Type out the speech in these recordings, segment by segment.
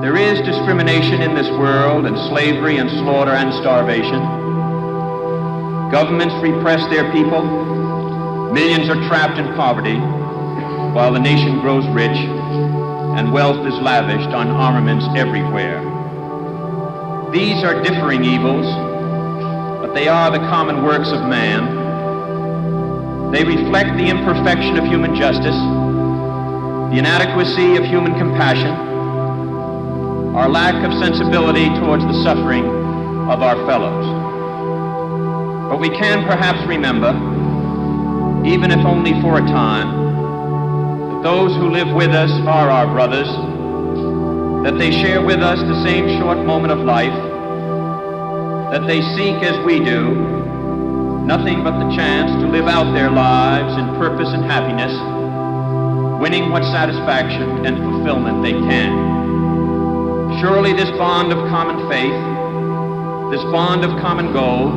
There is discrimination in this world, and slavery and slaughter and starvation. Governments repress their people. Millions are trapped in poverty, while the nation grows rich and wealth is lavished on armaments everywhere. These are differing evils, but they are the common works of man. They reflect the imperfection of human justice, the inadequacy of human compassion, our lack of sensibility towards the suffering of our fellows. But we can perhaps remember, even if only for a time, that those who live with us are our brothers, that they share with us the same short moment of life, that they seek as we do nothing but the chance to live out their lives in purpose and happiness, winning what satisfaction and fulfillment they can. Surely this bond of common faith, this bond of common goal,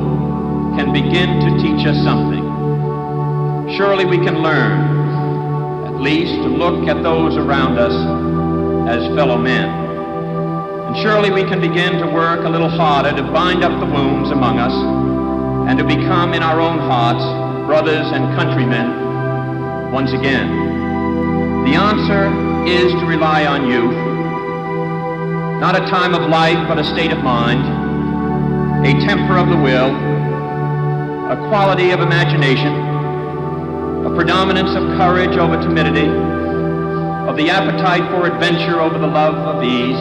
can begin to teach us something. Surely we can learn, at least, to look at those around us as fellow men. And surely we can begin to work a little harder to bind up the wounds among us and to become in our own hearts brothers and countrymen once again. The answer is to rely on youth, not a time of life but a state of mind, a temper of the will, a quality of imagination, a predominance of courage over timidity, of the appetite for adventure over the love of ease.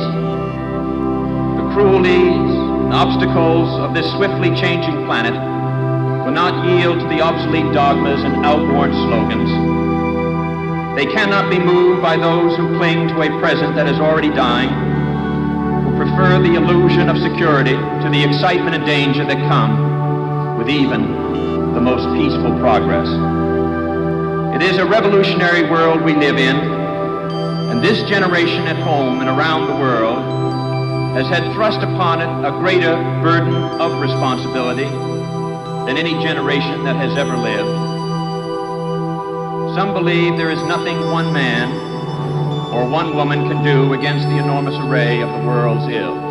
The cruelties and obstacles of this swiftly changing planet will not yield to the obsolete dogmas and outworn slogans. They cannot be moved by those who cling to a present that is already dying, who prefer the illusion of security to the excitement and danger that come with even the most peaceful progress. It is a revolutionary world we live in, and this generation at home and around the world has had thrust upon it a greater burden of responsibility than any generation that has ever lived. Some believe there is nothing one man or one woman can do against the enormous array of the world's ills.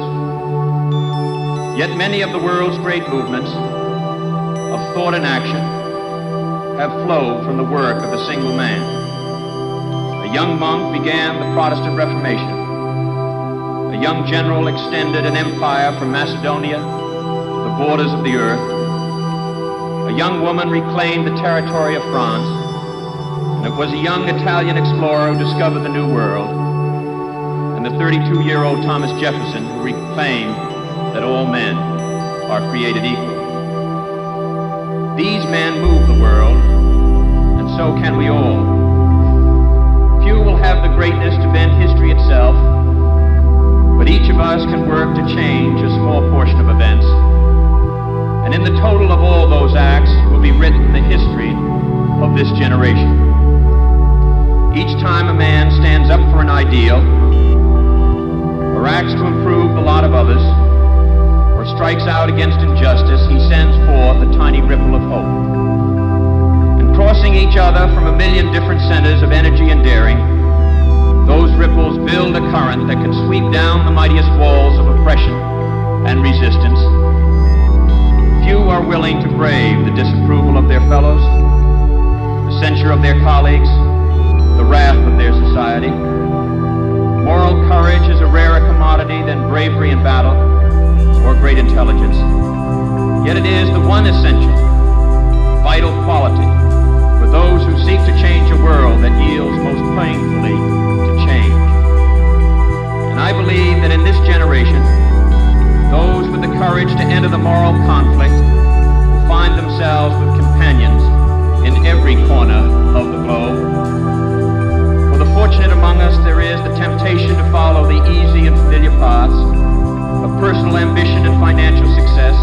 Yet many of the world's great movements of thought and action have flowed from the work of a single man. A young monk began the Protestant Reformation. A young general extended an empire from Macedonia to the borders of the earth. A young woman reclaimed the territory of France, and it was a young Italian explorer who discovered the New World, and the 32-year-old Thomas Jefferson who proclaimed that all men are created equal. These men move the world, and so can we all. Few will have the greatness to bend history itself, but each of us can work to change a small portion of events. And in the total of all those acts will be written the history of this generation. Each time a man stands up for an ideal, or acts to improve the lot of others, or strikes out against injustice, he sends forth a tiny ripple of hope. And crossing each other from a million different centers of energy and daring, those ripples build a current that can sweep down the mightiest walls of oppression and resistance. Few are willing to brave the disapproval of their fellows, the censure of their colleagues, the wrath of their society. Moral courage is a rarer commodity than bravery in battle or great intelligence. Yet it is the one essential, vital quality for those who seek to change a world that yields most painfully to change. And I believe that in this generation, those with the courage to enter the moral conflict will find themselves with companions in every corner of the globe. For the fortunate among us, there is the temptation to follow the easy and familiar paths of personal ambition and financial success,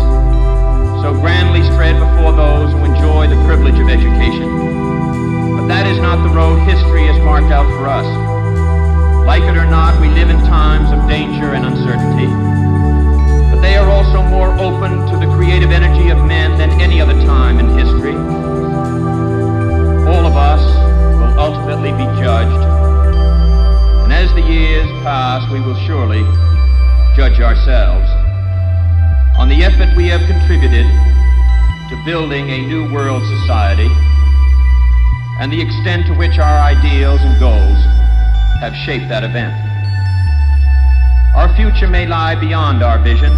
so grandly spread before those who enjoy the privilege of education. But that is not the road history has marked out for us. Like it or not, we live in times of danger and uncertainty, but they are also more open to the creative energy of men than any other time in history. All of us ultimately be judged. And as the years pass, we will surely judge ourselves on the effort we have contributed to building a new world society and the extent to which our ideals and goals have shaped that event. Our future may lie beyond our vision,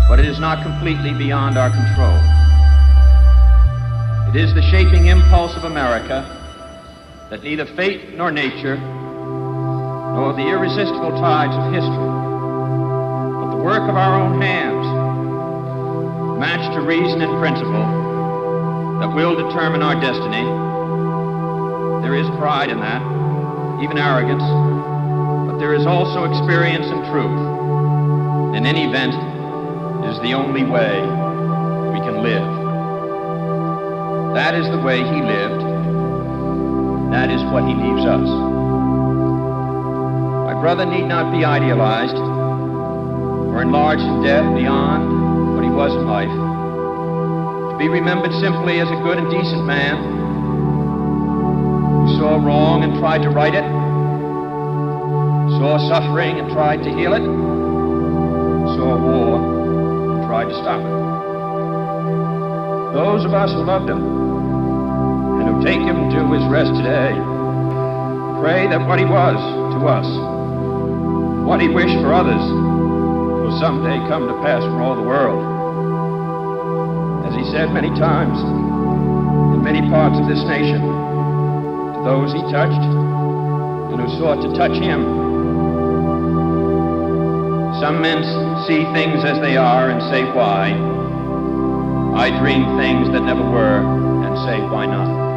but it is not completely beyond our control. It is the shaping impulse of America that neither fate nor nature, nor the irresistible tides of history, but the work of our own hands, matched to reason and principle, that will determine our destiny. There is pride in that, even arrogance, but there is also experience and truth. In any event, it is the only way we can live. That is the way he lived. That is what he leaves us. My brother need not be idealized or enlarged in death beyond what he was in life. To be remembered simply as a good and decent man who saw wrong and tried to right it, saw suffering and tried to heal it, saw war and tried to stop it. Those of us who loved him and who take him to his rest today pray that what he was to us, what he wished for others, will someday come to pass for all the world. As he said many times in many parts of this nation, to those he touched and who sought to touch him, some men see things as they are and say why. I dream things that never were and say why not.